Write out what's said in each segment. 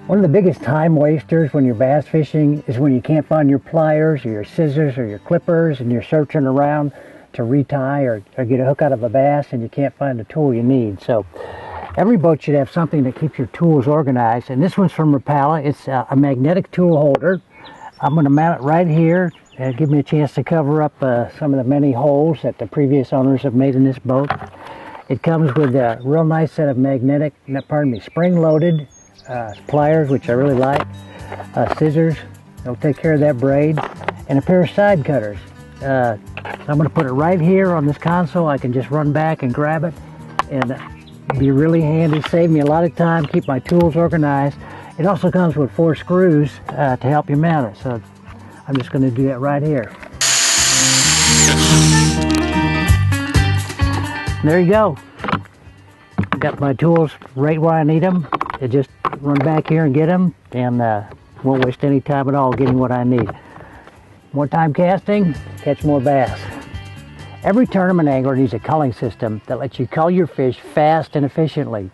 One of the biggest time wasters when you're bass fishing is when you can't find your pliers or your scissors or your clippers and you're searching around to retie or get a hook out of a bass and you can't find the tool you need. So every boat should have something that keeps your tools organized, and this one's from Rapala. It's a magnetic tool holder. I'm going to mount it right here and give me a chance to cover up some of the many holes that the previous owners have made in this boat. It comes with a real nice set of magnetic, spring-loaded pliers, which I really like, scissors, they'll take care of that braid, and a pair of side cutters. So I'm going to put it right here on this console. I can just run back and grab it, and be really handy, save me a lot of time, keep my tools organized. It also comes with 4 screws to help you mount it, so I'm just going to do that right here. There you go. Got my tools right where I need them. I just run back here and get them, and won't waste any time at all getting what I need. More time casting, catch more bass. Every tournament angler needs a culling system that lets you cull your fish fast and efficiently.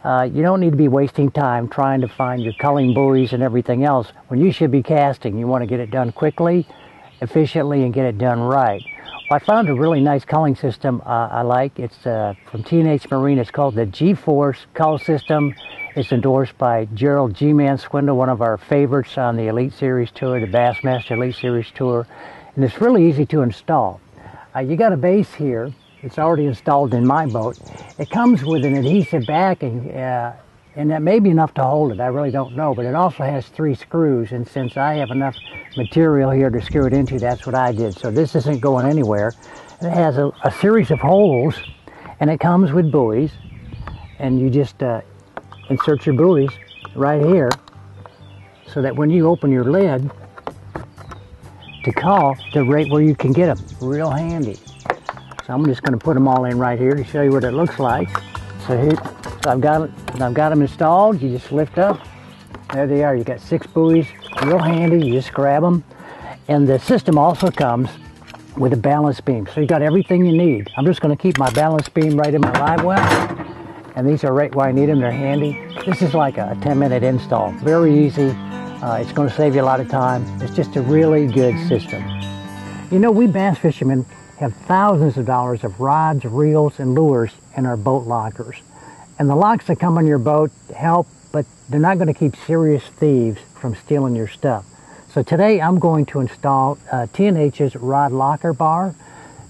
You don't need to be wasting time trying to find your culling buoys and everything else when you should be casting. You want to get it done quickly, efficiently, and get it done right. Well, I found a really nice culling system I like. It's from TH Marine. It's called the G-Force Cull System. It's endorsed by Gerald G-Man Swindle, one of our favorites on the Elite Series Tour, the Bassmaster Elite Series Tour. And it's really easy to install. You got a base here. It's already installed in my boat. It comes with an adhesive backing, and that may be enough to hold it. I really don't know, but it also has 3 screws, and since I have enough material here to screw it into, that's what I did. So this isn't going anywhere. It has a series of holes, and it comes with buoys, and you just insert your buoys right here so that when you open your lid to cull, they're right where you can get them. Real handy. So I'm just going to put them all in right here to show you what it looks like. So here, I've got them installed. You just lift up. There they are. You got 6 buoys. Real handy. You just grab them. And the system also comes with a balance beam. So you got everything you need. I'm just going to keep my balance beam right in my live well. And these are right where I need them. They're handy. This is like a 10-minute install. Very easy. It's going to save you a lot of time. It's just a really good system. You know, we bass fishermen have thousands of dollars of rods, reels, and lures in our boat lockers. And the locks that come on your boat help, but they're not going to keep serious thieves from stealing your stuff. So today I'm going to install T&H's rod locker bar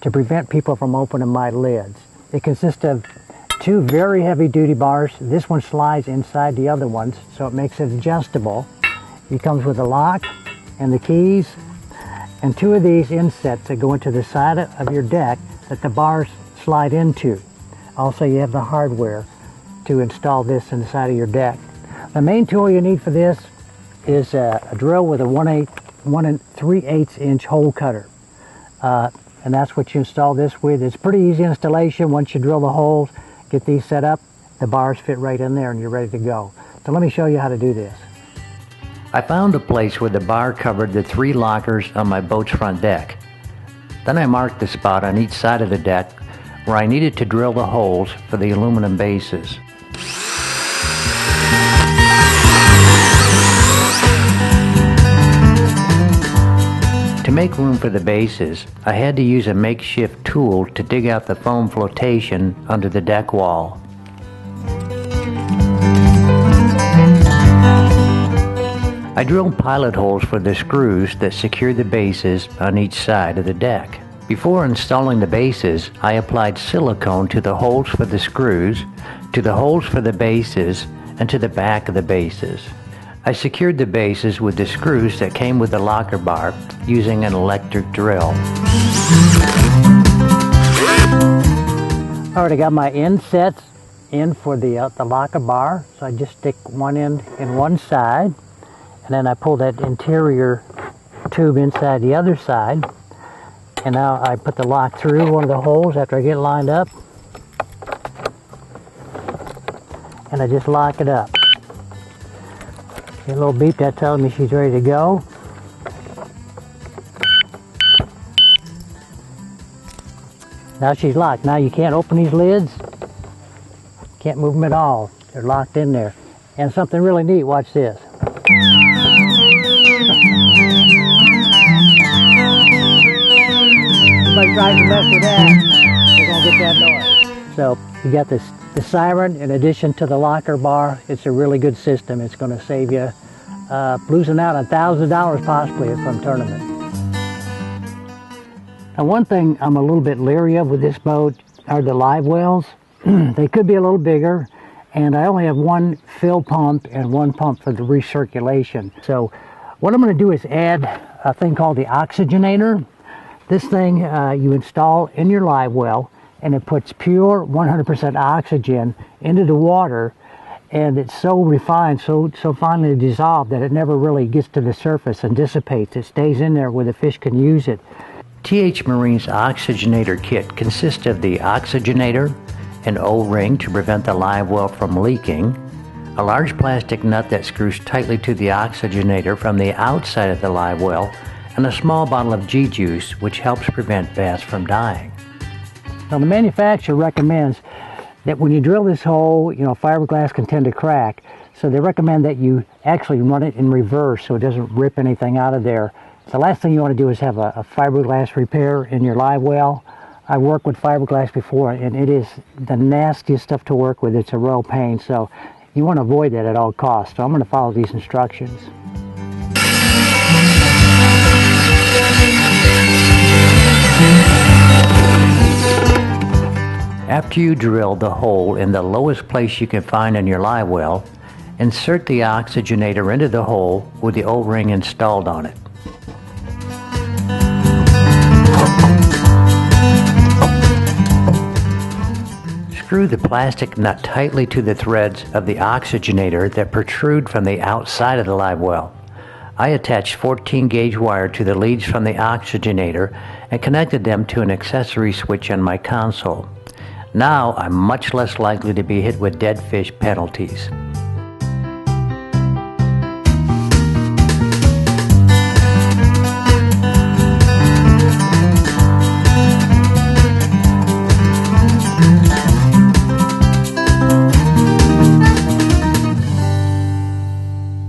to prevent people from opening my lids. It consists of 2 very heavy-duty bars. This one slides inside the other ones, so it makes it adjustable. It comes with a lock and the keys, and 2 of these insets that go into the side of your deck that the bars slide into. Also, you have the hardware to install this in the side of your deck. The main tool you need for this is a drill with a 1 3/8 inch hole cutter. And that's what you install this with. It's pretty easy installation. Once you drill the holes, get these set up, the bars fit right in there and you're ready to go. So let me show you how to do this. I found a place where the bar covered the 3 lockers on my boat's front deck. Then I marked the spot on each side of the deck where I needed to drill the holes for the aluminum bases. To make room for the bases, I had to use a makeshift tool to dig out the foam flotation under the deck wall. I drilled pilot holes for the screws that secure the bases on each side of the deck. Before installing the bases, I applied silicone to the holes for the screws, to the holes for the bases, and to the back of the bases. I secured the bases with the screws that came with the locker bar using an electric drill. Alright, I got my insets in for the locker bar, so I just stick one end in one side, and then I pull that interior tube inside the other side, and now I put the lock through one of the holes after I get it lined up, and I just lock it up. Get a little beep that tells me she's ready to go. Now she's locked. Now you can't open these lids. Can't move them at all. They're locked in there. And something really neat, watch this. Somebody tries to mess with that, you're gonna get that noise. So you got the siren in addition to the locker bar. It's a really good system. It's gonna save you losing out on $1,000 possibly at some tournament. Now one thing I'm a little bit leery of with this boat are the live wells. They could be a little bigger, and I only have one fill pump and one pump for the recirculation. So what I'm going to do is add a thing called the oxygenator. This thing you install in your live well, and it puts pure 100% oxygen into the water, and it's so refined, so finely dissolved that it never really gets to the surface and dissipates. It stays in there where the fish can use it. TH Marine's Oxygenator kit consists of the oxygenator, an O-ring to prevent the live well from leaking, a large plastic nut that screws tightly to the oxygenator from the outside of the live well, and a small bottle of G-juice, which helps prevent bass from dying. Now the manufacturer recommends that when you drill this hole, fiberglass can tend to crack, so they recommend that you actually run it in reverse so it doesn't rip anything out of there. The last thing you want to do is have a fiberglass repair in your live well. I worked with fiberglass before, and it is the nastiest stuff to work with. It's a real pain, so you want to avoid that at all costs. So I'm going to follow these instructions. After you drill the hole in the lowest place you can find in your live well, insert the oxygenator into the hole with the O-ring installed on it. Screw the plastic nut tightly to the threads of the oxygenator that protrude from the outside of the live well. I attached 14 gauge wire to the leads from the oxygenator and connected them to an accessory switch on my console. Now I'm much less likely to be hit with dead fish penalties.